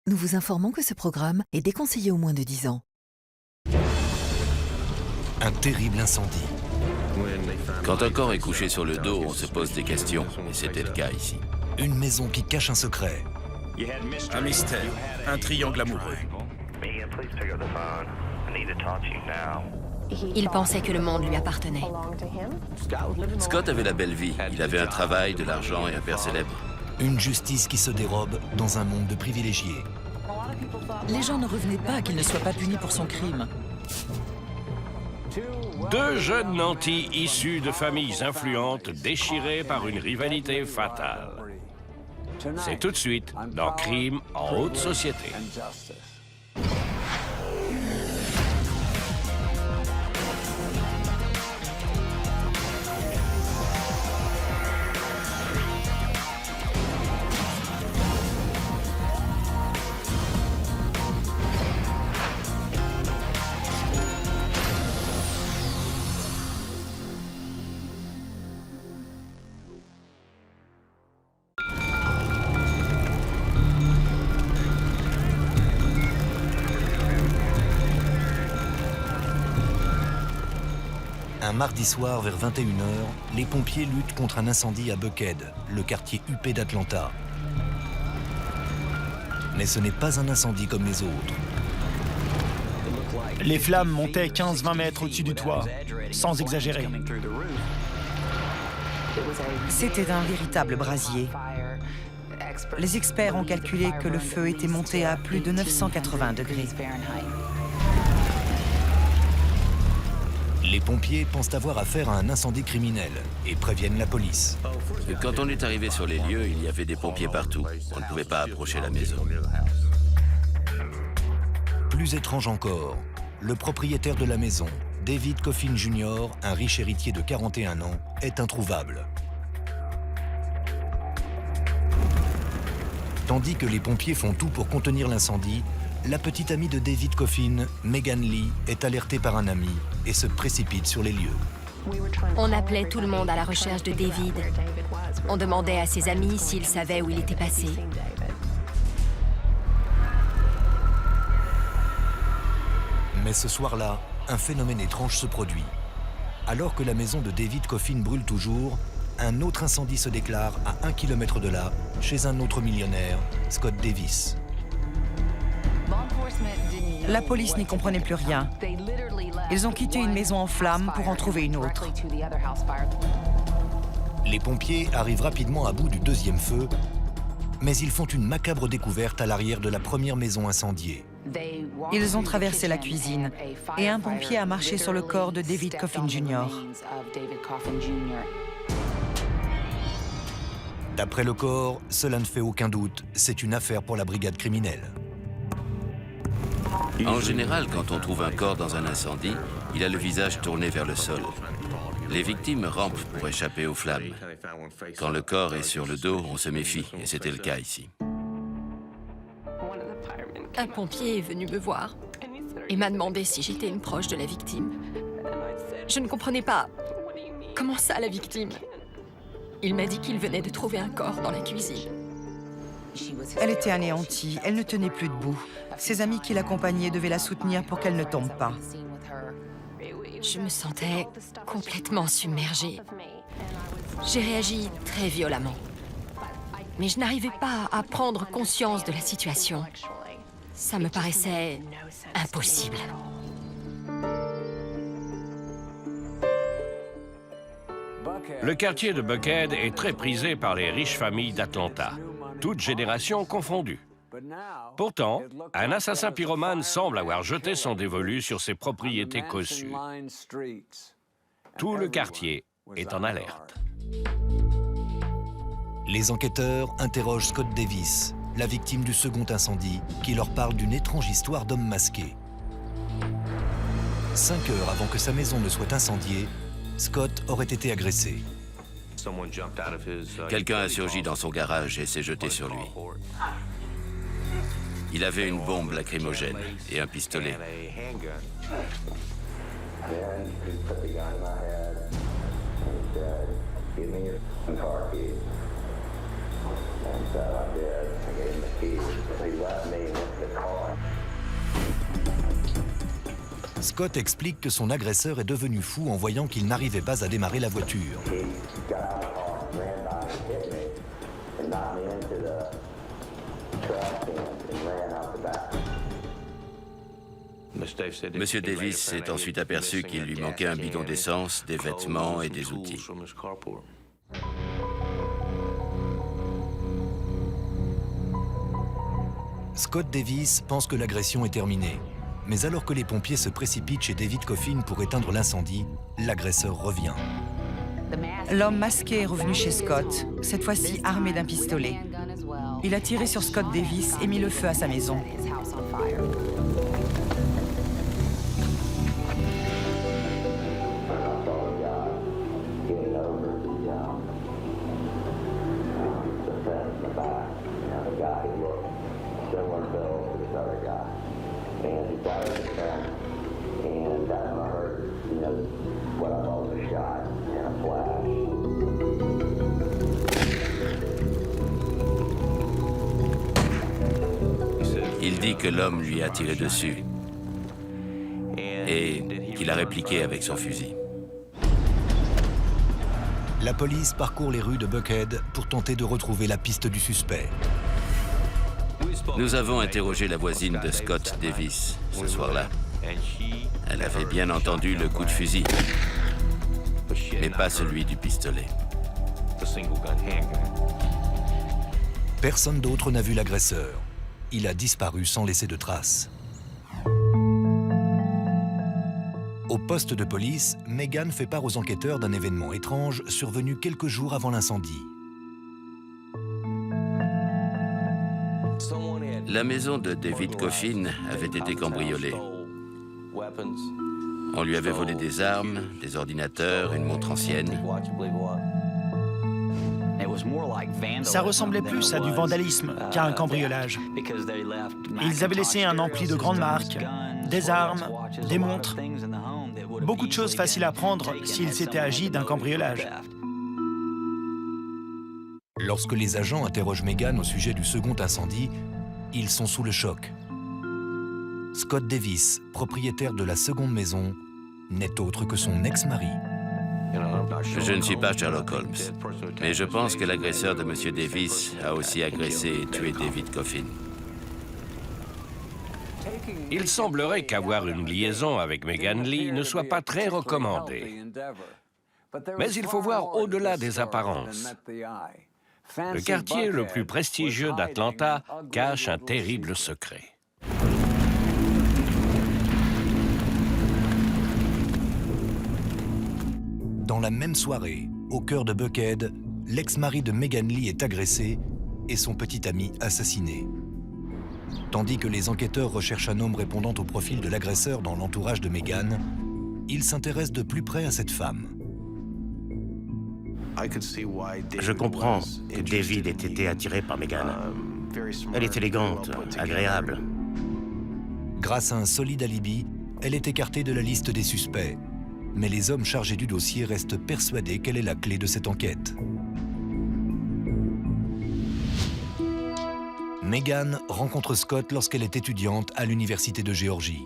Nous vous informons que ce programme est déconseillé aux moins de 10 ans. Un terrible incendie. Quand un corps est couché sur le dos, on se pose des questions, et c'était le cas ici. Une maison qui cache un secret. Un mystère, un triangle amoureux. Il pensait que le monde lui appartenait. Scott avait la belle vie. Il avait un travail, de l'argent et un père célèbre. Une justice qui se dérobe dans un monde de privilégiés. Les gens ne revenaient pas qu'il ne soit pas puni pour son crime. Deux jeunes nantis issus de familles influentes déchirés par une rivalité fatale. C'est tout de suite dans Crime en haute société. Un mardi soir vers 21 h, les pompiers luttent contre un incendie à Buckhead, le quartier huppé d'Atlanta. Mais ce n'est pas un incendie comme les autres. Les flammes montaient 15-20 mètres au-dessus du toit, sans exagérer. C'était un véritable brasier. Les experts ont calculé que le feu était monté à plus de 980 degrés. Les pompiers pensent avoir affaire à un incendie criminel et préviennent la police. Et quand on est arrivé sur les lieux, il y avait des pompiers partout. On ne pouvait pas approcher la maison. Plus étrange encore, le propriétaire de la maison, David Coffin Jr., un riche héritier de 41 ans, est introuvable. Tandis que les pompiers font tout pour contenir l'incendie, la petite amie de David Coffin, Megan Lee, est alertée par un ami et se précipite sur les lieux. On appelait tout le monde à la recherche de David. On demandait à ses amis s'ils savaient où il était passé. Mais ce soir-là, un phénomène étrange se produit. Alors que la maison de David Coffin brûle toujours, un autre incendie se déclare à 1 km de là, chez un autre millionnaire, Scott Davis. La police n'y comprenait plus rien. Ils ont quitté une maison en flammes pour en trouver une autre. Les pompiers arrivent rapidement à bout du deuxième feu, mais ils font une macabre découverte à l'arrière de la première maison incendiée. Ils ont traversé la cuisine et un pompier a marché sur le corps de David Coffin Jr. D'après le corps, cela ne fait aucun doute, c'est une affaire pour la brigade criminelle. En général, quand on trouve un corps dans un incendie, il a le visage tourné vers le sol. Les victimes rampent pour échapper aux flammes. Quand le corps est sur le dos, on se méfie, et c'était le cas ici. Un pompier est venu me voir et m'a demandé si j'étais une proche de la victime. Je ne comprenais pas. Comment ça, la victime? Il m'a dit qu'il venait de trouver un corps dans la cuisine. Elle était anéantie, elle ne tenait plus debout. Ses amis qui l'accompagnaient devaient la soutenir pour qu'elle ne tombe pas. Je me sentais complètement submergée. J'ai réagi très violemment. Mais je n'arrivais pas à prendre conscience de la situation. Ça me paraissait impossible. Le quartier de Buckhead est très prisé par les riches familles d'Atlanta, toutes générations confondues. Pourtant, un assassin pyromane semble avoir jeté son dévolu sur ses propriétés cossues. Tout le quartier est en alerte. Les enquêteurs interrogent Scott Davis, la victime du second incendie, qui leur parle d'une étrange histoire d'homme masqué. 5 heures avant que sa maison ne soit incendiée, Scott aurait été agressé. Quelqu'un a surgi dans son garage et s'est jeté sur lui. Il avait une bombe lacrymogène et un pistolet. And so I did. I gave him the keys. He left me. Scott explique que son agresseur est devenu fou en voyant qu'il n'arrivait pas à démarrer la voiture. Monsieur Davis s'est ensuite aperçu qu'il lui manquait un bidon d'essence, des vêtements et des outils. Scott Davis pense que l'agression est terminée. Mais alors que les pompiers se précipitent chez David Coffin pour éteindre l'incendie, l'agresseur revient. L'homme masqué est revenu chez Scott, cette fois-ci armé d'un pistolet. Il a tiré sur Scott Davis et mis le feu à sa maison. Il dit que l'homme lui a tiré dessus et qu'il a répliqué avec son fusil. La police parcourt les rues de Buckhead pour tenter de retrouver la piste du suspect. Nous avons interrogé la voisine de Scott Davis ce soir-là. Elle avait bien entendu le coup de fusil, mais pas celui du pistolet. Personne d'autre n'a vu l'agresseur. Il a disparu sans laisser de traces. Au poste de police, Megan fait part aux enquêteurs d'un événement étrange survenu quelques jours avant l'incendie. La maison de David Coffin avait été cambriolée. On lui avait volé des armes, des ordinateurs, une montre ancienne. Ça ressemblait plus à du vandalisme qu'à un cambriolage. Ils avaient laissé un ampli de grandes marques, des armes, des montres. Beaucoup de choses faciles à prendre s'il s'était agi d'un cambriolage. Lorsque les agents interrogent Megan au sujet du second incendie, ils sont sous le choc. Scott Davis, propriétaire de la seconde maison, n'est autre que son ex-mari. Je ne suis pas Sherlock Holmes, mais je pense que l'agresseur de M. Davis a aussi agressé et tué David Coffin. Il semblerait qu'avoir une liaison avec Megan Lee ne soit pas très recommandé. Mais il faut voir au-delà des apparences. Le quartier le plus prestigieux d'Atlanta cache un terrible secret. Dans la même soirée, au cœur de Buckhead, l'ex-mari de Megan Lee est agressé et son petit ami assassiné. Tandis que les enquêteurs recherchent un homme répondant au profil de l'agresseur dans l'entourage de Megan, ils s'intéressent de plus près à cette femme. Je comprends que David ait été attiré par Megan. Elle est élégante, agréable. Grâce à un solide alibi, elle est écartée de la liste des suspects. Mais les hommes chargés du dossier restent persuadés qu'elle est la clé de cette enquête. Megan rencontre Scott lorsqu'elle est étudiante à l'Université de Géorgie.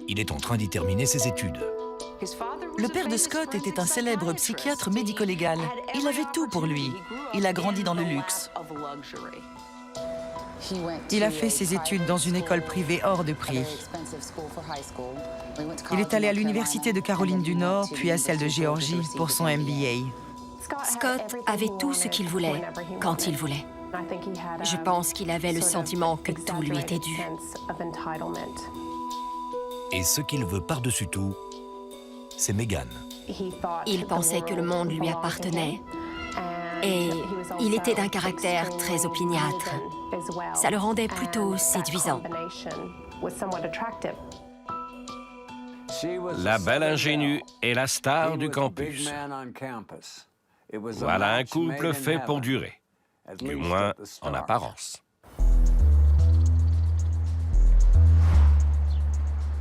Il est en train d'y terminer ses études. Le père de Scott était un célèbre psychiatre médico-légal. Il avait tout pour lui. Il a grandi dans le luxe. Il a fait ses études dans une école privée hors de prix. Il est allé à l'université de Caroline du Nord, puis à celle de Géorgie pour son MBA. Scott avait tout ce qu'il voulait, quand il voulait. Je pense qu'il avait le sentiment que tout lui était dû. Et ce qu'il veut par-dessus tout, c'est Megan. Il pensait que le monde lui appartenait. Et il était d'un caractère très opiniâtre. Ça le rendait plutôt séduisant. La belle ingénue est la star du campus. Voilà un couple fait pour durer, du moins en apparence.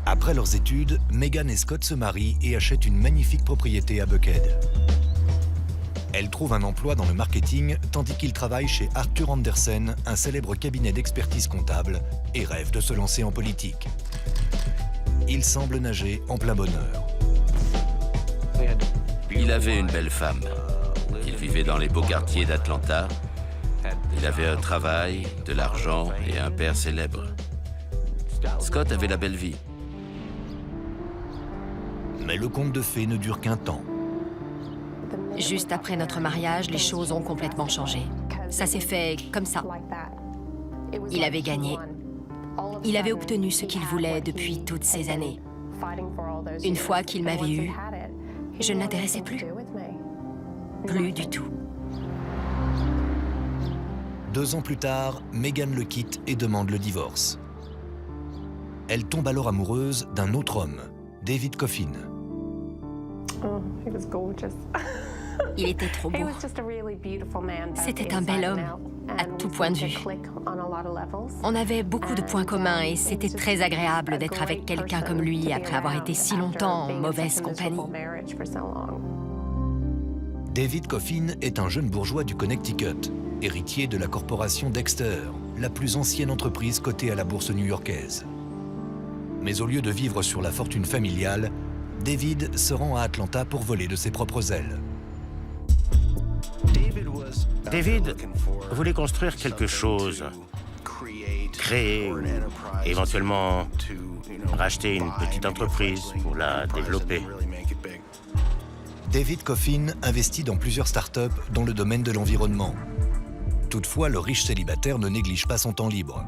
Après leurs études, Megan et Scott se marient et achètent une magnifique propriété à Buckhead. Elle trouve un emploi dans le marketing, tandis qu'il travaille chez Arthur Andersen, un célèbre cabinet d'expertise comptable, et rêve de se lancer en politique. il semble nager en plein bonheur. Il avait une belle femme. Il vivait dans les beaux quartiers d'Atlanta. Il avait un travail, de l'argent et un père célèbre. Scott avait la belle vie. Mais le conte de fées ne dure qu'un temps. Juste après notre mariage, les choses ont complètement changé. Ça s'est fait comme ça. Il avait gagné. Il avait obtenu ce qu'il voulait depuis toutes ces années. Une fois qu'il m'avait eu, je ne l'intéressais plus. Plus du tout. 2 ans plus tard, Megan le quitte et demande le divorce. Elle tombe alors amoureuse d'un autre homme, David Coffin. Il était trop beau. C'était un bel homme, à tout point de vue. On avait beaucoup de points communs et c'était très agréable d'être avec quelqu'un comme lui après avoir été si longtemps en mauvaise compagnie. David Coffin est un jeune bourgeois du Connecticut, héritier de la corporation Dexter, la plus ancienne entreprise cotée à la bourse new-yorkaise. Mais au lieu de vivre sur la fortune familiale, David se rend à Atlanta pour voler de ses propres ailes. David voulait construire quelque chose, créer, ou éventuellement racheter une petite entreprise pour la développer. David Coffin investit dans plusieurs startups dans le domaine de l'environnement. Toutefois, le riche célibataire ne néglige pas son temps libre.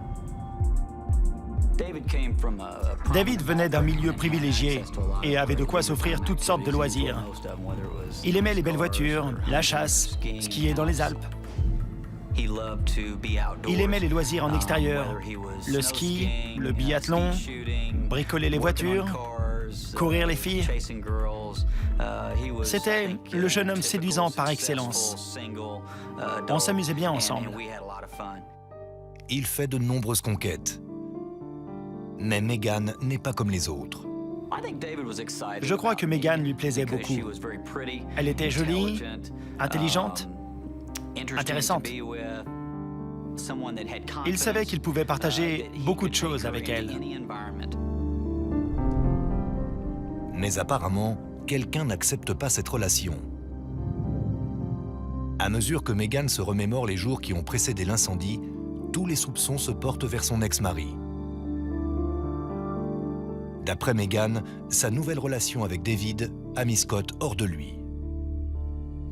David venait d'un milieu privilégié et avait de quoi s'offrir toutes sortes de loisirs. Il aimait les belles voitures, la chasse, skier dans les Alpes. Il aimait les loisirs en extérieur, le ski, le biathlon, bricoler les voitures, courir les filles. C'était le jeune homme séduisant par excellence. On s'amusait bien ensemble. Il fait de nombreuses conquêtes. Mais Megan n'est pas comme les autres. Je crois que Megan lui plaisait beaucoup. Elle était jolie, intelligente, intéressante. Il savait qu'il pouvait partager beaucoup de choses avec elle. Mais apparemment, quelqu'un n'accepte pas cette relation. À mesure que Megan se remémore les jours qui ont précédé l'incendie, tous les soupçons se portent vers son ex-mari. D'après Megan, sa nouvelle relation avec David a mis Scott hors de lui.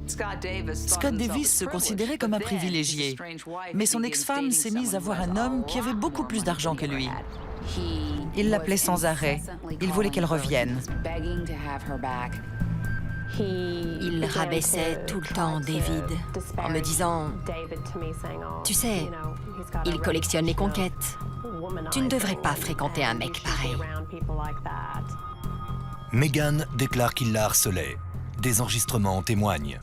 Scott Davis se considérait comme un privilégié, mais son ex-femme s'est mise à voir un homme qui avait beaucoup plus d'argent que lui. Il l'appelait sans arrêt. Il voulait qu'elle revienne. Il rabaissait tout le temps David en me disant « Tu sais, il collectionne les conquêtes. Tu ne devrais pas fréquenter un mec pareil. » Megan déclare qu'il la harcelait. Des enregistrements en témoignent.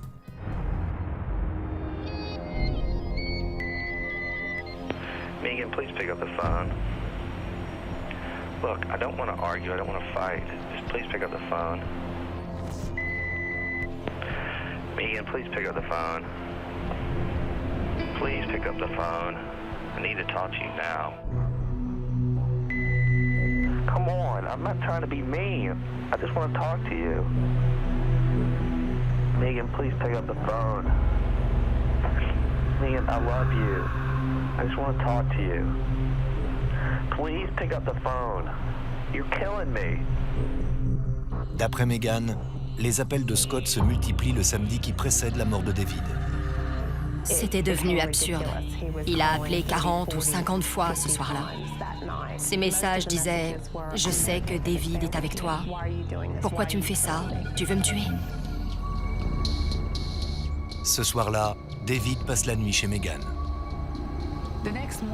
Megan, please pick up the phone. Look, I don't want to argue, I don't want to fight. Just please pick up the phone. Megan, please pick up the phone. Please pick up the phone. I need to talk to you now. Come on, I'm not trying to be mean. I just want to talk to you. Megan, please pick up the phone. Megan, I love you. I just want to talk to you. Please pick up the phone. You're killing me. D'après Megan, les appels de Scott se multiplient le samedi qui précède la mort de David. C'était devenu absurde. Il a appelé 40 ou 50 fois ce soir-là. Ses messages disaient « Je sais que David est avec toi. Pourquoi tu me fais ça? Tu veux me tuer? » Ce soir-là, David passe la nuit chez Megan.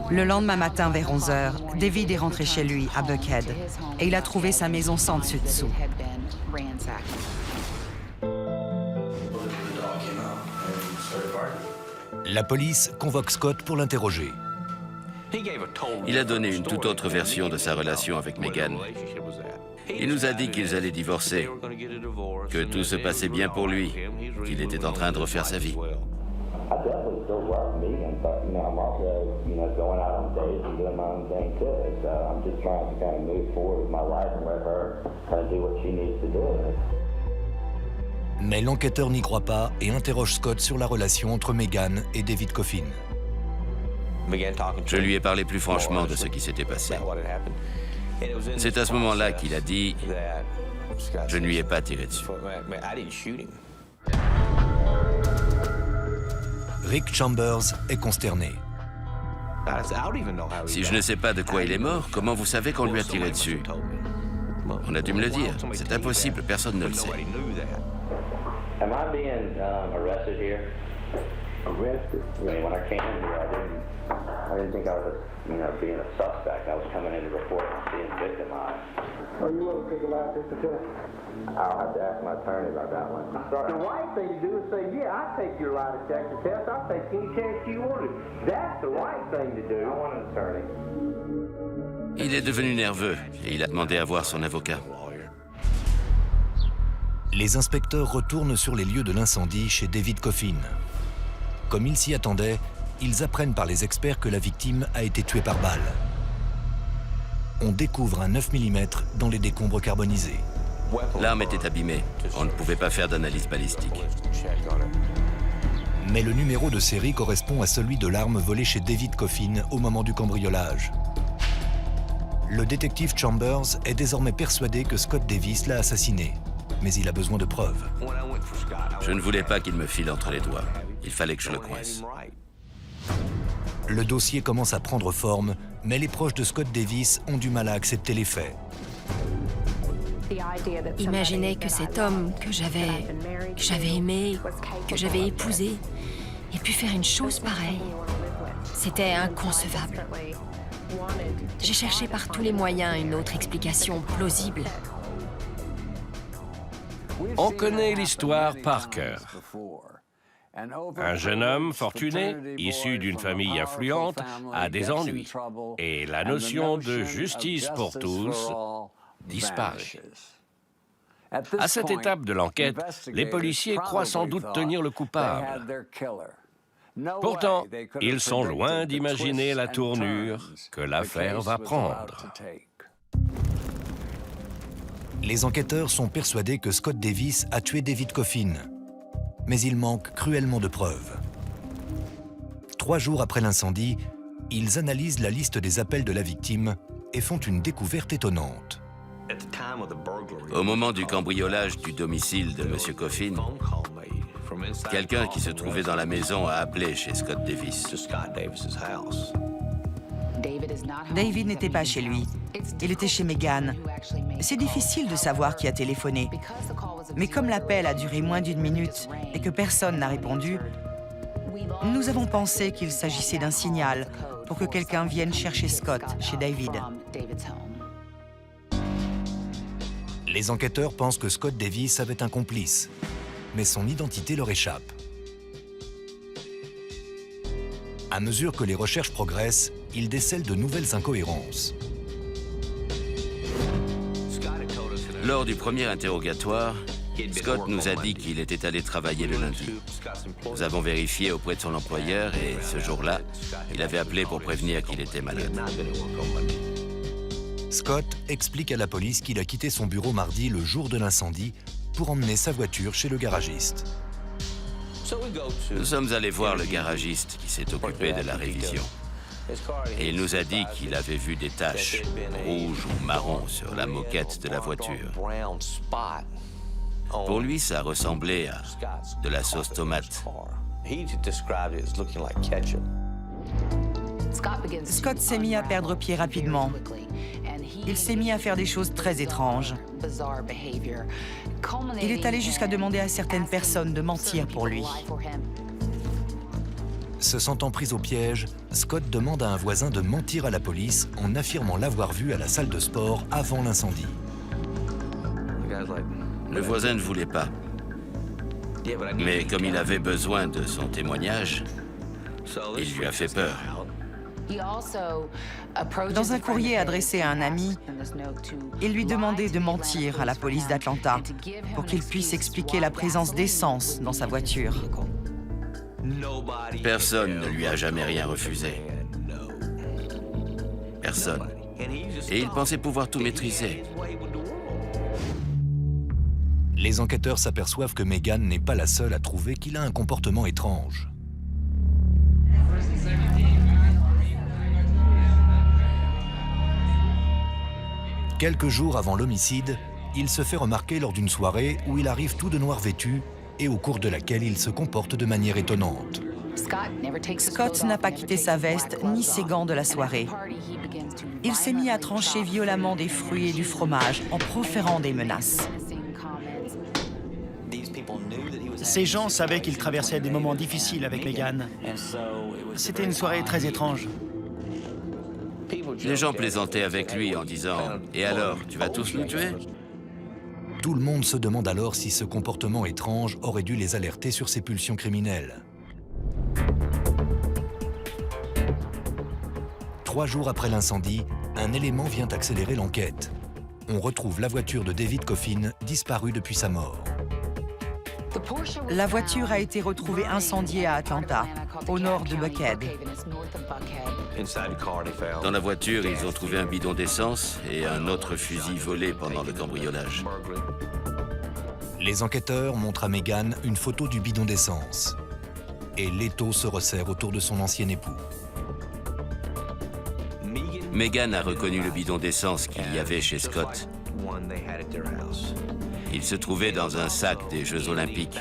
Le lendemain matin, vers 11 h, David est rentré chez lui, à Buckhead, et il a trouvé sa maison sans dessus-dessous. La police convoque Scott pour l'interroger. Il a donné une toute autre version de sa relation avec Megan. Il nous a dit qu'ils allaient divorcer, que tout se passait bien pour lui, qu'il était en train de refaire sa vie. I definitely still love Megan, but I'm also, going out on dates and doing my own thing too. So I'm just trying to kind of move forward with my life and let her kind of do what she needs to do. Mais l'enquêteur n'y croit pas et interroge Scott sur la relation entre Megan et David Coffin. Je lui ai parlé plus franchement de ce qui s'était passé. C'est à ce moment-là qu'il a dit « Je ne lui ai pas tiré dessus ». Rick Chambers est consterné. Si je ne sais pas de quoi il est mort, comment vous savez qu'on lui a tiré dessus? On a dû me le dire. C'est impossible, personne ne le sait. Am I being arrested here? Arrested? When I came in here, I didn't think I was, being a suspect. I was coming in to report and being victimized. Are you willing to take a lie detector test? I'll have to ask my attorney about that one. The right thing to do is say, yeah, I'll take your lie detector test. I'll take any chance you want it. That's the right thing to do. I want an attorney. Il est devenu nerveux et il a demandé à voir son avocat. Les inspecteurs retournent sur les lieux de l'incendie chez David Coffin. Comme ils s'y attendaient, ils apprennent par les experts que la victime a été tuée par balle. On découvre un 9 mm dans les décombres carbonisés. L'arme était abîmée. On ne pouvait pas faire d'analyse balistique. Mais le numéro de série correspond à celui de l'arme volée chez David Coffin au moment du cambriolage. Le détective Chambers est désormais persuadé que Scott Davis l'a assassiné, mais il a besoin de preuves. Je ne voulais pas qu'il me file entre les doigts. Il fallait que je le coince. Le dossier commence à prendre forme, mais les proches de Scott Davis ont du mal à accepter les faits. Imaginez que cet homme que j'avais aimé, que j'avais épousé, ait pu faire une chose pareille. C'était inconcevable. J'ai cherché par tous les moyens une autre explication plausible. On connaît l'histoire par cœur. Un jeune homme fortuné, issu d'une famille influente, a des ennuis. Et la notion de justice pour tous disparaît. À cette étape de l'enquête, les policiers croient sans doute tenir le coupable. Pourtant, ils sont loin d'imaginer la tournure que l'affaire va prendre. Les enquêteurs sont persuadés que Scott Davis a tué David Coffin, mais il manque cruellement de preuves. 3 jours après l'incendie, ils analysent la liste des appels de la victime et font une découverte étonnante. Au moment du cambriolage du domicile de M. Coffin, quelqu'un qui se trouvait dans la maison a appelé chez Scott Davis. David n'était pas chez lui. Il était chez Megan. C'est difficile de savoir qui a téléphoné. Mais comme l'appel a duré moins d'1 minute et que personne n'a répondu, nous avons pensé qu'il s'agissait d'un signal pour que quelqu'un vienne chercher Scott chez David. Les enquêteurs pensent que Scott Davis avait un complice, mais son identité leur échappe. À mesure que les recherches progressent, ils décèlent de nouvelles incohérences. Lors du premier interrogatoire, Scott nous a dit qu'il était allé travailler le lundi. Nous avons vérifié auprès de son employeur et ce jour-là, il avait appelé pour prévenir qu'il était malade. Scott explique à la police qu'il a quitté son bureau mardi le jour de l'incendie pour emmener sa voiture chez le garagiste. Nous sommes allés voir le garagiste qui s'est occupé de la révision. Et il nous a dit qu'il avait vu des taches rouges ou marron sur la moquette de la voiture. Pour lui, ça ressemblait à de la sauce tomate. Scott s'est mis à perdre pied rapidement. Il s'est mis à faire des choses très étranges. Il est allé jusqu'à demander à certaines personnes de mentir pour lui. Se sentant pris au piège, Scott demande à un voisin de mentir à la police en affirmant l'avoir vu à la salle de sport avant l'incendie. Le voisin ne voulait pas. Mais comme il avait besoin de son témoignage, il lui a fait peur. Dans un courrier adressé à un ami, il lui demandait de mentir à la police d'Atlanta pour qu'il puisse expliquer la présence d'essence dans sa voiture. Personne ne lui a jamais rien refusé. Personne. Et il pensait pouvoir tout maîtriser. Les enquêteurs s'aperçoivent que Megan n'est pas la seule à trouver qu'il a un comportement étrange. Quelques jours avant l'homicide, il se fait remarquer lors d'une soirée où il arrive tout de noir vêtu et au cours de laquelle il se comporte de manière étonnante. Scott n'a pas quitté sa veste ni ses gants de la soirée. Il s'est mis à trancher violemment des fruits et du fromage en proférant des menaces. Ces gens savaient qu'il traversait des moments difficiles avec Megan. C'était une soirée très étrange. Les gens plaisantaient avec lui en disant « Et alors, tu vas tous nous tuer ?» Tout le monde se demande alors si ce comportement étrange aurait dû les alerter sur ses pulsions criminelles. 3 jours après l'incendie, un élément vient accélérer l'enquête. On retrouve la voiture de David Coffin, disparue depuis sa mort. La voiture a été retrouvée incendiée à Atlanta, au nord de Buckhead. Dans la voiture, ils ont trouvé un bidon d'essence et un autre fusil volé pendant le cambriolage. Les enquêteurs montrent à Megan une photo du bidon d'essence. Et l'étau se resserre autour de son ancien époux. Megan a reconnu le bidon d'essence qu'il y avait chez Scott. Il se trouvait dans un sac des Jeux Olympiques.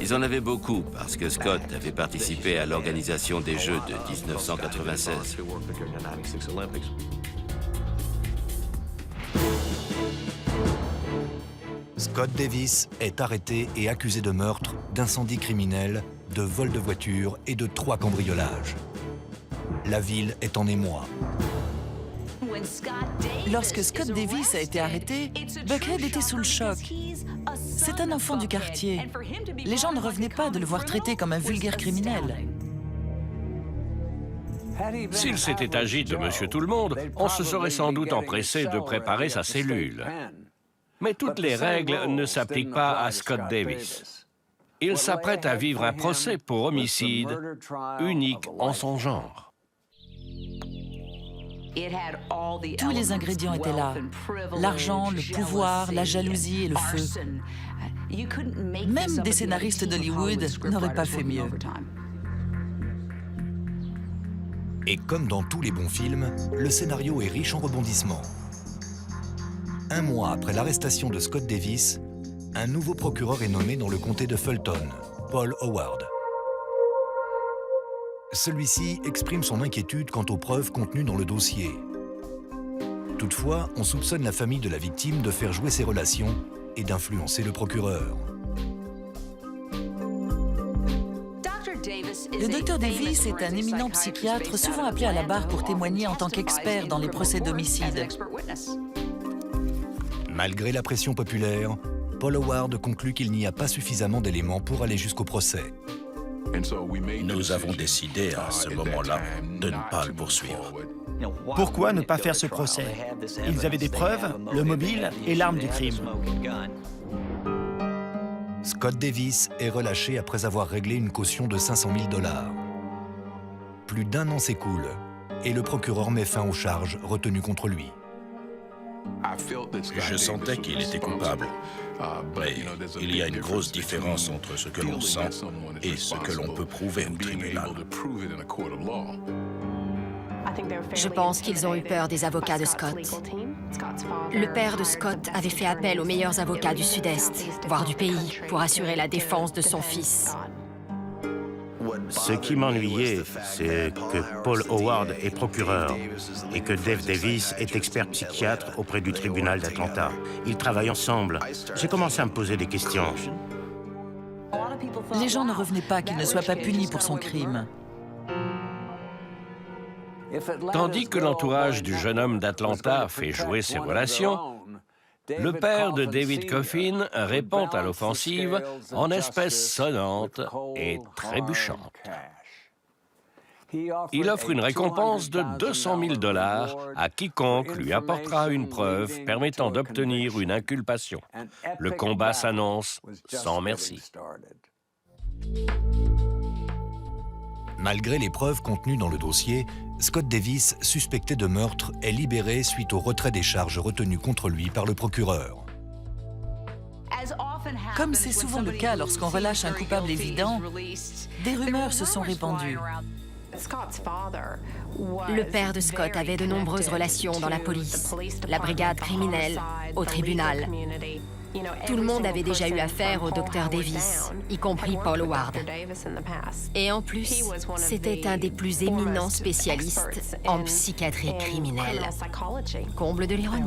Ils en avaient beaucoup parce que Scott avait participé à l'organisation des Jeux de 1996. Scott Davis est arrêté et accusé de meurtre, d'incendie criminel, de vol de voiture et de 3 cambriolages. La ville est en émoi. Lorsque Scott Davis a été arrêté, Buckhead était sous le choc. C'est un enfant du quartier. Les gens ne revenaient pas de le voir traité comme un vulgaire criminel. S'il s'était agi de Monsieur Tout-le-Monde, on se serait sans doute empressé de préparer sa cellule. Mais toutes les règles ne s'appliquent pas à Scott Davis. Il s'apprête à vivre un procès pour homicide unique en son genre. Tous les ingrédients étaient là. L'argent, le pouvoir, la jalousie et le feu. Même des scénaristes d'Hollywood n'auraient pas fait mieux. Et comme dans tous les bons films, le scénario est riche en rebondissements. 1 mois après l'arrestation de Scott Davis, un nouveau procureur est nommé dans le comté de Fulton, Paul Howard. Celui-ci exprime son inquiétude quant aux preuves contenues dans le dossier. Toutefois, on soupçonne la famille de la victime de faire jouer ses relations et d'influencer le procureur. Le docteur Davis est un éminent psychiatre souvent appelé à la barre pour témoigner en tant qu'expert dans les procès d'homicide. Malgré la pression populaire, Paul Howard conclut qu'il n'y a pas suffisamment d'éléments pour aller jusqu'au procès. Nous avons décidé à ce moment-là de ne pas le poursuivre. Pourquoi ne pas faire ce procès? Ils avaient des preuves, le mobile et l'arme du crime. Scott Davis est relâché après avoir réglé une caution de 500 000 $. Plus d'1 an s'écoule et le procureur met fin aux charges retenues contre lui. Je sentais qu'il était coupable. Mais il y a une grosse différence entre ce que l'on sent et ce que l'on peut prouver au tribunal. Je pense qu'ils ont eu peur des avocats de Scott. Le père de Scott avait fait appel aux meilleurs avocats du Sud-Est, voire du pays, pour assurer la défense de son fils. Ce qui m'ennuyait, c'est que Paul Howard est procureur et que Dave Davis est expert psychiatre auprès du tribunal d'Atlanta. Ils travaillent ensemble. J'ai commencé à me poser des questions. Les gens ne revenaient pas qu'il ne soit pas puni pour son crime. Tandis que l'entourage du jeune homme d'Atlanta fait jouer ses relations, le père de David Coffin répond à l'offensive en espèces sonnantes et trébuchantes. Il offre une récompense de 200 000 $ à quiconque lui apportera une preuve permettant d'obtenir une inculpation. Le combat s'annonce sans merci. Malgré les preuves contenues dans le dossier, Scott Davis, suspecté de meurtre, est libéré suite au retrait des charges retenues contre lui par le procureur. Comme c'est souvent le cas lorsqu'on relâche un coupable évident, des rumeurs se sont répandues. Le père de Scott avait de nombreuses relations dans la police, la brigade criminelle, au tribunal. Tout le monde avait déjà eu affaire au docteur Davis, y compris Paul Howard. Et en plus, c'était un des plus éminents spécialistes en psychiatrie criminelle. Comble de l'ironie.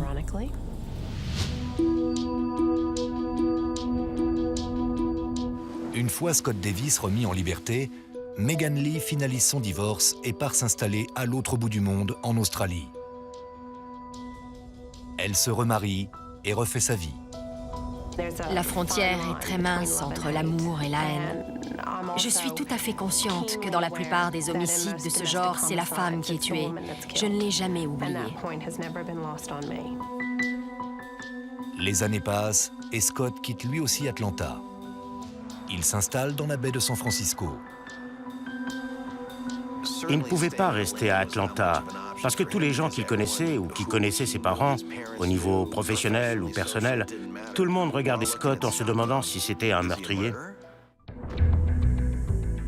Une fois Scott Davis remis en liberté, Megan Lee finalise son divorce et part s'installer à l'autre bout du monde, en Australie. Elle se remarie et refait sa vie. La frontière est très mince entre l'amour et la haine. Je suis tout à fait consciente que dans la plupart des homicides de ce genre, c'est la femme qui est tuée. Je ne l'ai jamais oublié. Les années passent et Scott quitte lui aussi Atlanta. Il s'installe dans la baie de San Francisco. Il ne pouvait pas rester à Atlanta, parce que tous les gens qu'il connaissait ou qui connaissaient ses parents, au niveau professionnel ou personnel, tout le monde regardait Scott en se demandant si c'était un meurtrier.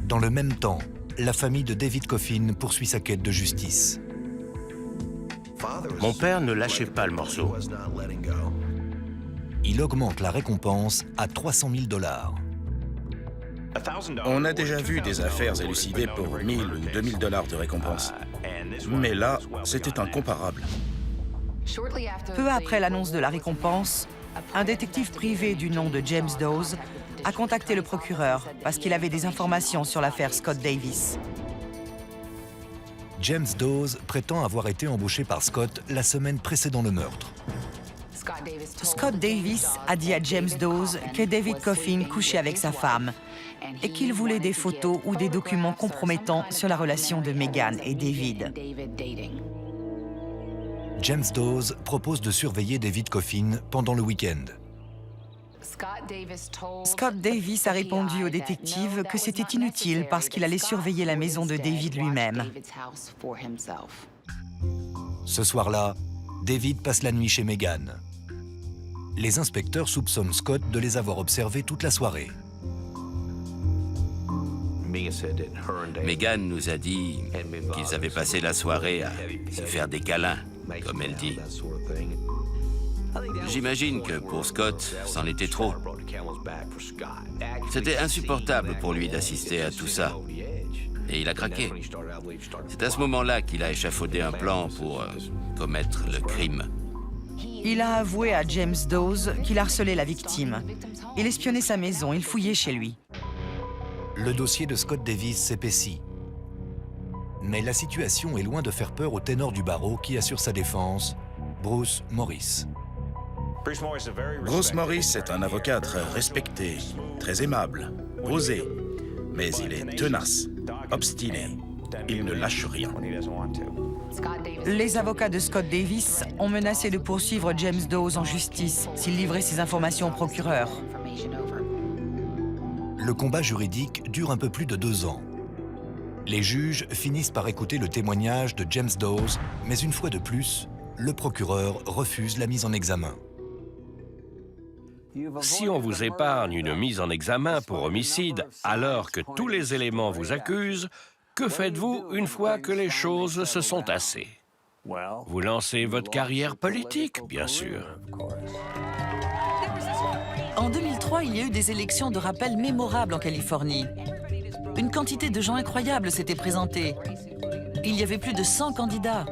Dans le même temps, la famille de David Coffin poursuit sa quête de justice. Mon père ne lâchait pas le morceau. Il augmente la récompense à 300 000 $. On a déjà vu des affaires élucidées pour 1 000 ou 2 000 $ de récompense. Mais là, c'était incomparable. Peu après l'annonce de la récompense, un détective privé du nom de James Dawes a contacté le procureur parce qu'il avait des informations sur l'affaire Scott Davis. James Dawes prétend avoir été embauché par Scott la semaine précédant le meurtre. Scott Davis a dit à James Dawes que David Coffin couchait avec sa femme et qu'il voulait des photos ou des documents compromettants sur la relation de Megan et David. James Dawes propose de surveiller David Coffin pendant le week-end. Scott Davis a répondu au détective que c'était inutile parce qu'il allait surveiller la maison de David lui-même. Ce soir-là, David passe la nuit chez Megan. Les inspecteurs soupçonnent Scott de les avoir observés toute la soirée. Megan nous a dit qu'ils avaient passé la soirée à se faire des câlins, comme elle dit. J'imagine que pour Scott, c'en était trop. C'était insupportable pour lui d'assister à tout ça. Et il a craqué. C'est à ce moment-là qu'il a échafaudé un plan pour commettre le crime. Il a avoué à James Dawes qu'il harcelait la victime. Il espionnait sa maison, il fouillait chez lui. Le dossier de Scott Davis s'épaissit. Mais la situation est loin de faire peur au ténor du barreau qui assure sa défense, Bruce Morris. Bruce Morris est un avocat très respecté, très aimable, osé, mais il est tenace, obstiné. Il ne lâche rien. Les avocats de Scott Davis ont menacé de poursuivre James Dawes en justice s'il livrait ses informations au procureur. Le combat juridique dure un peu plus de 2 ans. Les juges finissent par écouter le témoignage de James Dawes, mais une fois de plus, le procureur refuse la mise en examen. Si on vous épargne une mise en examen pour homicide alors que tous les éléments vous accusent, que faites-vous une fois que les choses se sont tassées? Vous lancez votre carrière politique, bien sûr. En 2003, il y a eu des élections de rappel mémorables en Californie. Une quantité de gens incroyables s'était présentée. Il y avait plus de 100 candidats,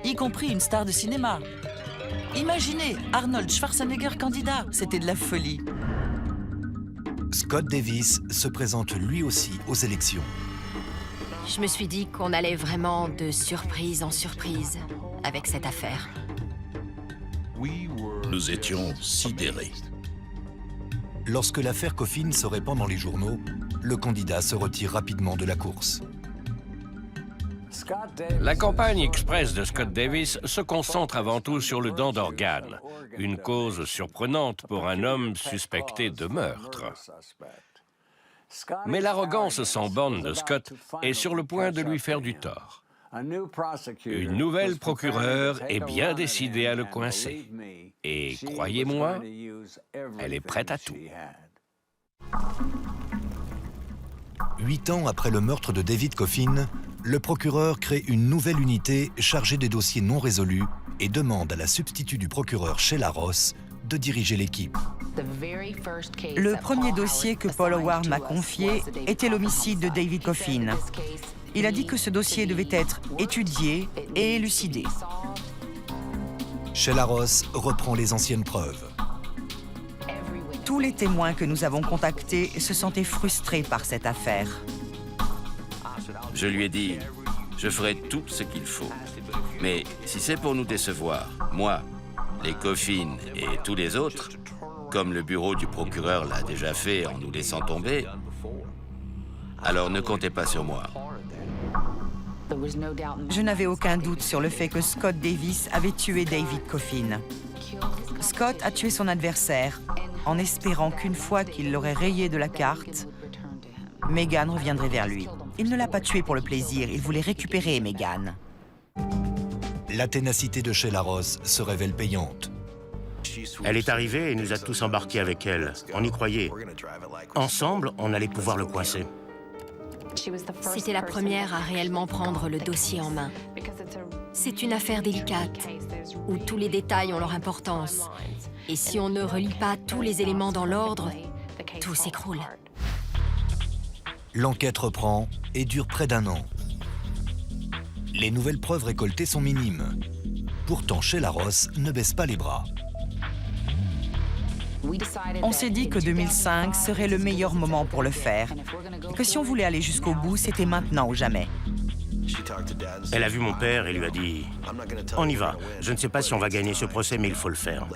y compris une star de cinéma. Imaginez, Arnold Schwarzenegger candidat, c'était de la folie. Scott Davis se présente lui aussi aux élections. Je me suis dit qu'on allait vraiment de surprise en surprise avec cette affaire. Nous étions sidérés. Lorsque l'affaire Coffin se répand dans les journaux, le candidat se retire rapidement de la course. La campagne express de Scott Davis se concentre avant tout sur le don d'organes, une cause surprenante pour un homme suspecté de meurtre. Mais l'arrogance sans borne de Scott est sur le point de lui faire du tort. Une nouvelle procureure est bien décidée à le coincer. Et croyez-moi, elle est prête à tout. 8 ans après le meurtre de David Coffin, le procureur crée une nouvelle unité chargée des dossiers non résolus et demande à la substitut du procureur Sheila Ross de diriger l'équipe. Le premier dossier que Paul Howard m'a confié était l'homicide de David Coffin. Il a dit que ce dossier devait être étudié et élucidé. Sheila Ross reprend les anciennes preuves. Tous les témoins que nous avons contactés se sentaient frustrés par cette affaire. Je lui ai dit, je ferai tout ce qu'il faut. Mais si c'est pour nous décevoir, moi, les Coffin et tous les autres, comme le bureau du procureur l'a déjà fait en nous laissant tomber, alors ne comptez pas sur moi. Je n'avais aucun doute sur le fait que Scott Davis avait tué David Coffin. Scott a tué son adversaire en espérant qu'une fois qu'il l'aurait rayé de la carte, Megan reviendrait vers lui. Il ne l'a pas tué pour le plaisir, il voulait récupérer Megan. La ténacité de Sheila Ross se révèle payante. Elle est arrivée et nous a tous embarqués avec elle. On y croyait. Ensemble, on allait pouvoir le coincer. C'était la première à réellement prendre le dossier en main. C'est une affaire délicate, où tous les détails ont leur importance. Et si on ne relie pas tous les éléments dans l'ordre, tout s'écroule. L'enquête reprend et dure près d'1 an. Les nouvelles preuves récoltées sont minimes. Pourtant, Sheila Ross ne baisse pas les bras. On s'est dit que 2005 serait le meilleur moment pour le faire. Et que si on voulait aller jusqu'au bout, c'était maintenant ou jamais. Elle a vu mon père et lui a dit « On y va. Je ne sais pas si on va gagner ce procès, mais il faut le faire. »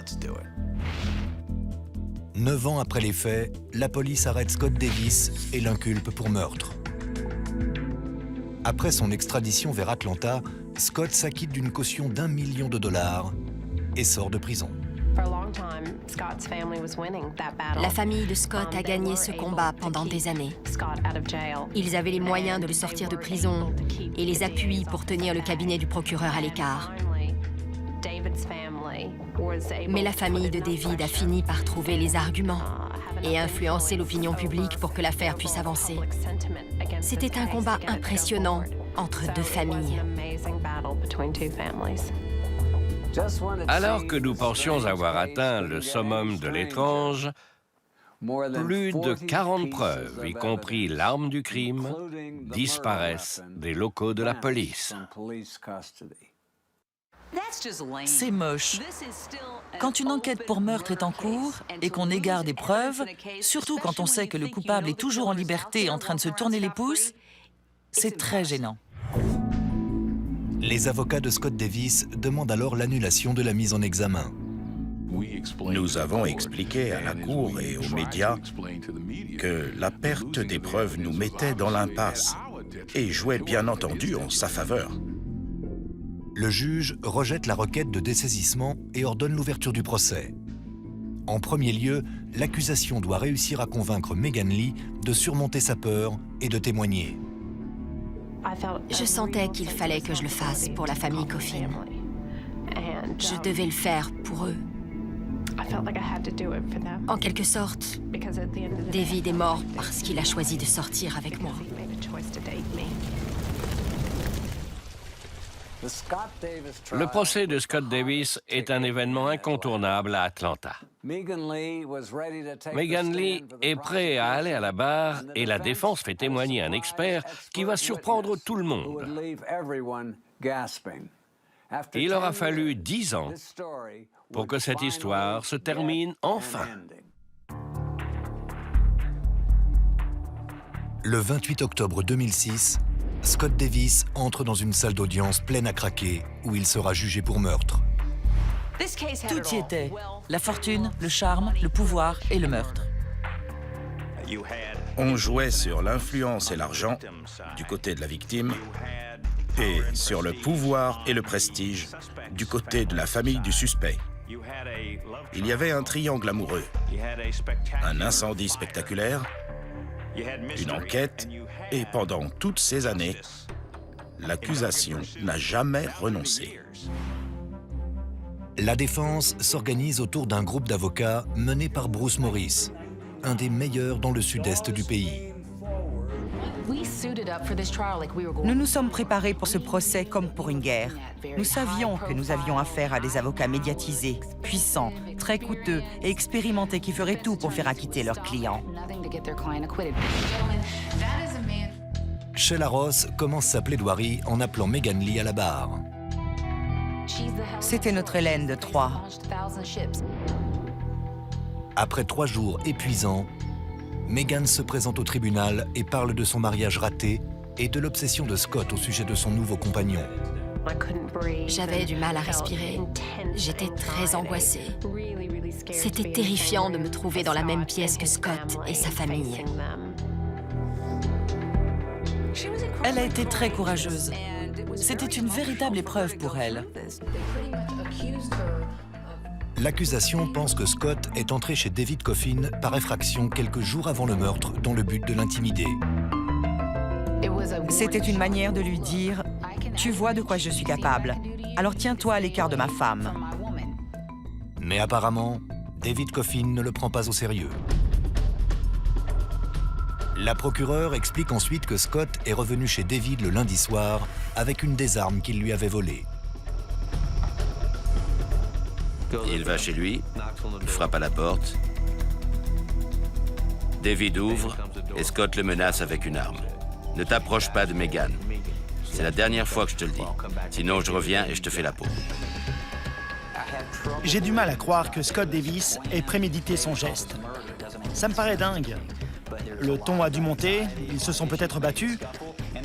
9 ans après les faits, la police arrête Scott Davis et l'inculpe pour meurtre. Après son extradition vers Atlanta, Scott s'acquitte d'une caution d'1 million de dollars et sort de prison. La famille de Scott a gagné ce combat pendant des années. Ils avaient les moyens de le sortir de prison et les appuis pour tenir le cabinet du procureur à l'écart. Mais la famille de David a fini par trouver les arguments et influencer l'opinion publique pour que l'affaire puisse avancer. C'était un combat impressionnant entre deux familles. Alors que nous pensions avoir atteint le summum de l'étrange, plus de 40 preuves, y compris l'arme du crime, disparaissent des locaux de la police. C'est moche. Quand une enquête pour meurtre est en cours et qu'on égare des preuves, surtout quand on sait que le coupable est toujours en liberté en train de se tourner les pouces, c'est très gênant. Les avocats de Scott Davis demandent alors l'annulation de la mise en examen. Nous avons expliqué à la Cour et aux médias que la perte des preuves nous mettait dans l'impasse et jouait bien entendu en sa faveur. Le juge rejette la requête de dessaisissement et ordonne l'ouverture du procès. En premier lieu, l'accusation doit réussir à convaincre Megan Lee de surmonter sa peur et de témoigner. Je sentais qu'il fallait que je le fasse pour la famille Coffin. Je devais le faire pour eux. En quelque sorte, David est mort parce qu'il a choisi de sortir avec moi. Le procès de Scott Davis est un événement incontournable à Atlanta. Megan Lee est prêt à aller à la barre et la défense fait témoigner un expert qui va surprendre tout le monde. Il aura fallu 10 ans pour que cette histoire se termine enfin. Le 28 octobre 2006, Scott Davis entre dans une salle d'audience pleine à craquer où il sera jugé pour meurtre. Tout y était. La fortune, le charme, le pouvoir et le meurtre. On jouait sur l'influence et l'argent du côté de la victime et sur le pouvoir et le prestige du côté de la famille du suspect. Il y avait un triangle amoureux, un incendie spectaculaire Une enquête, et pendant toutes ces années, l'accusation n'a jamais renoncé. La défense s'organise autour d'un groupe d'avocats mené par Bruce Morris, un des meilleurs dans le sud-est du pays. Nous nous sommes préparés pour ce procès comme pour une guerre. Nous savions que nous avions affaire à des avocats médiatisés, puissants, très coûteux et expérimentés qui feraient tout pour faire acquitter leurs clients. Sheila Ross commence sa plaidoirie en appelant Megan Lee à la barre. C'était notre Hélène de Troie. Après 3 jours épuisants, Megan se présente au tribunal et parle de son mariage raté et de l'obsession de Scott au sujet de son nouveau compagnon. J'avais du mal à respirer. J'étais très angoissée. C'était terrifiant de me trouver dans la même pièce que Scott et sa famille. Elle a été très courageuse. C'était une véritable épreuve pour elle. L'accusation pense que Scott est entré chez David Coffin par effraction quelques jours avant le meurtre dans le but de l'intimider. C'était une manière de lui dire « Tu vois de quoi je suis capable, alors tiens-toi à l'écart de ma femme. » Mais apparemment, David Coffin ne le prend pas au sérieux. La procureure explique ensuite que Scott est revenu chez David le lundi soir avec une des armes qu'il lui avait volées. Il va chez lui, il frappe à la porte. David ouvre et Scott le menace avec une arme. Ne t'approche pas de Megan. C'est la dernière fois que je te le dis. Sinon, je reviens et je te fais la peau. J'ai du mal à croire que Scott Davis ait prémédité son geste. Ça me paraît dingue. Le ton a dû monter, ils se sont peut-être battus,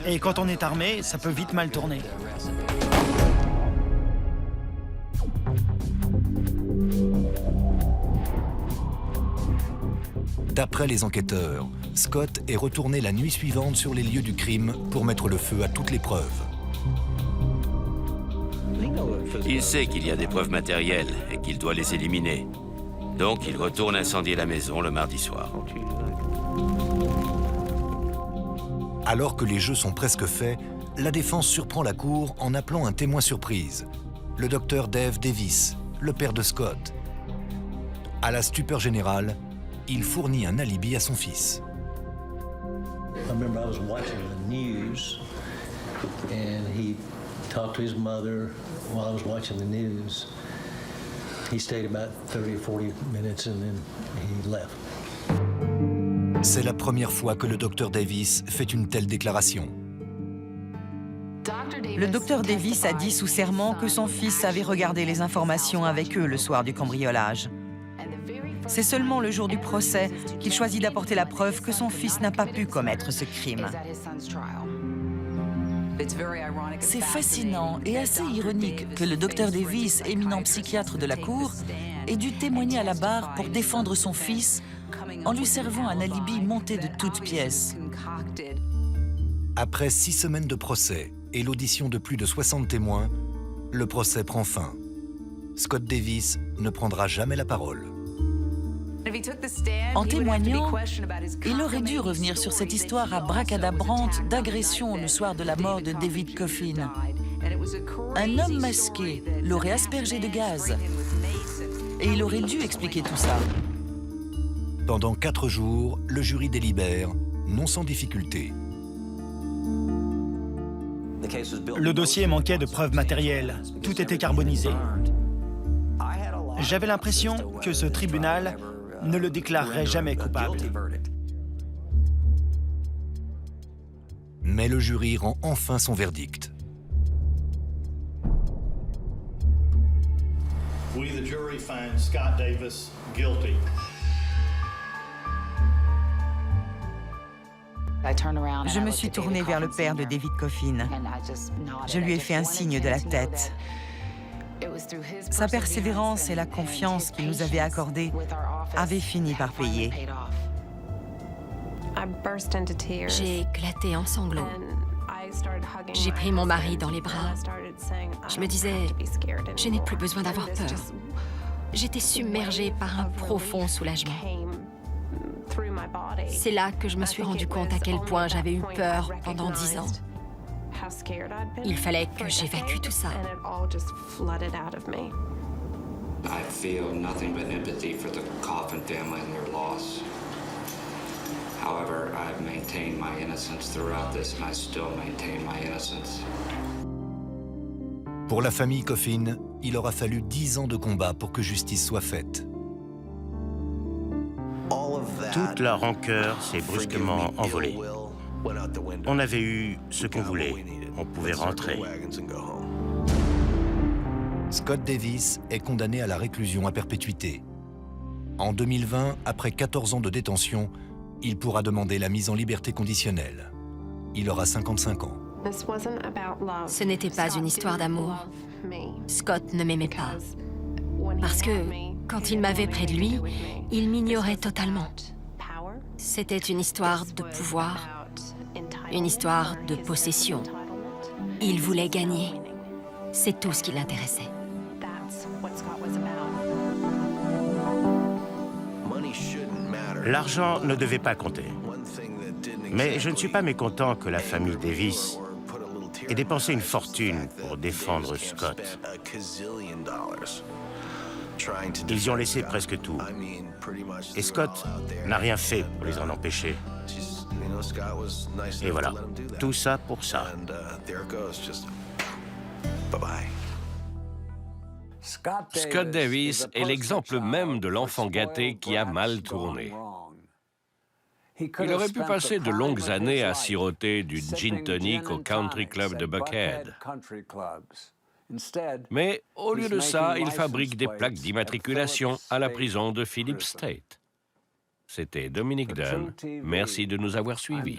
et quand on est armé, ça peut vite mal tourner. D'après les enquêteurs, Scott est retourné la nuit suivante sur les lieux du crime pour mettre le feu à toutes les preuves. Il sait qu'il y a des preuves matérielles et qu'il doit les éliminer. Donc, il retourne incendier la maison le mardi soir. Alors que les jeux sont presque faits, la défense surprend la cour en appelant un témoin surprise, le docteur Dave Davis, le père de Scott. À la stupeur générale, il fournit un alibi à son fils. I remember I was watching the news and he talked to his mother while I was watching the news. He stayed about 30 or 40 minutes and then he left. C'est la première fois que le docteur Davis fait une telle déclaration. Le docteur Davis a dit sous serment que son fils avait regardé les informations avec eux le soir du cambriolage. C'est seulement le jour du procès qu'il choisit d'apporter la preuve que son fils n'a pas pu commettre ce crime. C'est fascinant et assez ironique que le docteur Davis, éminent psychiatre de la cour, ait dû témoigner à la barre pour défendre son fils en lui servant un alibi monté de toutes pièces. Après 6 semaines de procès et l'audition de plus de 60 témoins, le procès prend fin. Scott Davis ne prendra jamais la parole. En témoignant, il aurait dû revenir sur cette histoire abracadabrante d'agression le soir de la mort de David Coffin. Un homme masqué l'aurait aspergé de gaz. Et il aurait dû expliquer tout ça. Pendant 4 jours, le jury délibère, non sans difficulté. Le dossier manquait de preuves matérielles. Tout était carbonisé. J'avais l'impression que ce tribunal ne le déclarerait jamais coupable. Mais le jury rend enfin son verdict. We, the jury, find Scott Davis guilty. Je me suis tournée vers le père de David Coffin. Je lui ai fait un signe de la tête. Sa persévérance et la confiance qu'il nous avait accordée avaient fini par payer. J'ai éclaté en sanglots. J'ai pris mon mari dans les bras. Je me disais, je n'ai plus besoin d'avoir peur. J'étais submergée par un profond soulagement. C'est là que je me suis rendu compte à quel point j'avais eu peur pendant 10 ans. Il fallait que j'évacue tout ça. I feel nothing but empathy for the Coffin family and their loss. However, I've maintained my innocence throughout this, and I still maintain my innocence. Pour la famille Coffin, il aura fallu 10 ans de combat pour que justice soit faite. Toute la rancœur s'est brusquement envolée. On avait eu ce qu'on voulait. On pouvait rentrer. Scott Davis est condamné à la réclusion à perpétuité. En 2020, après 14 ans de détention, il pourra demander la mise en liberté conditionnelle. Il aura 55 ans. Ce n'était pas une histoire d'amour. Scott ne m'aimait pas. Parce que, quand il m'avait près de lui, il m'ignorait totalement. C'était une histoire de pouvoir, une histoire de possession. Il voulait gagner. C'est tout ce qui l'intéressait. L'argent ne devait pas compter. Mais je ne suis pas mécontent que la famille Davis ait dépensé une fortune pour défendre Scott. Ils y ont laissé presque tout. Et Scott n'a rien fait pour les en empêcher. Et voilà, tout ça pour ça. Scott Davis est l'exemple même de l'enfant gâté qui a mal tourné. Il aurait pu passer de longues années à siroter du gin tonic au country club de Buckhead. Mais au lieu de ça, il fabrique des plaques d'immatriculation à la prison de Phillips State. C'était Dominic Dunn. Merci de nous avoir suivis.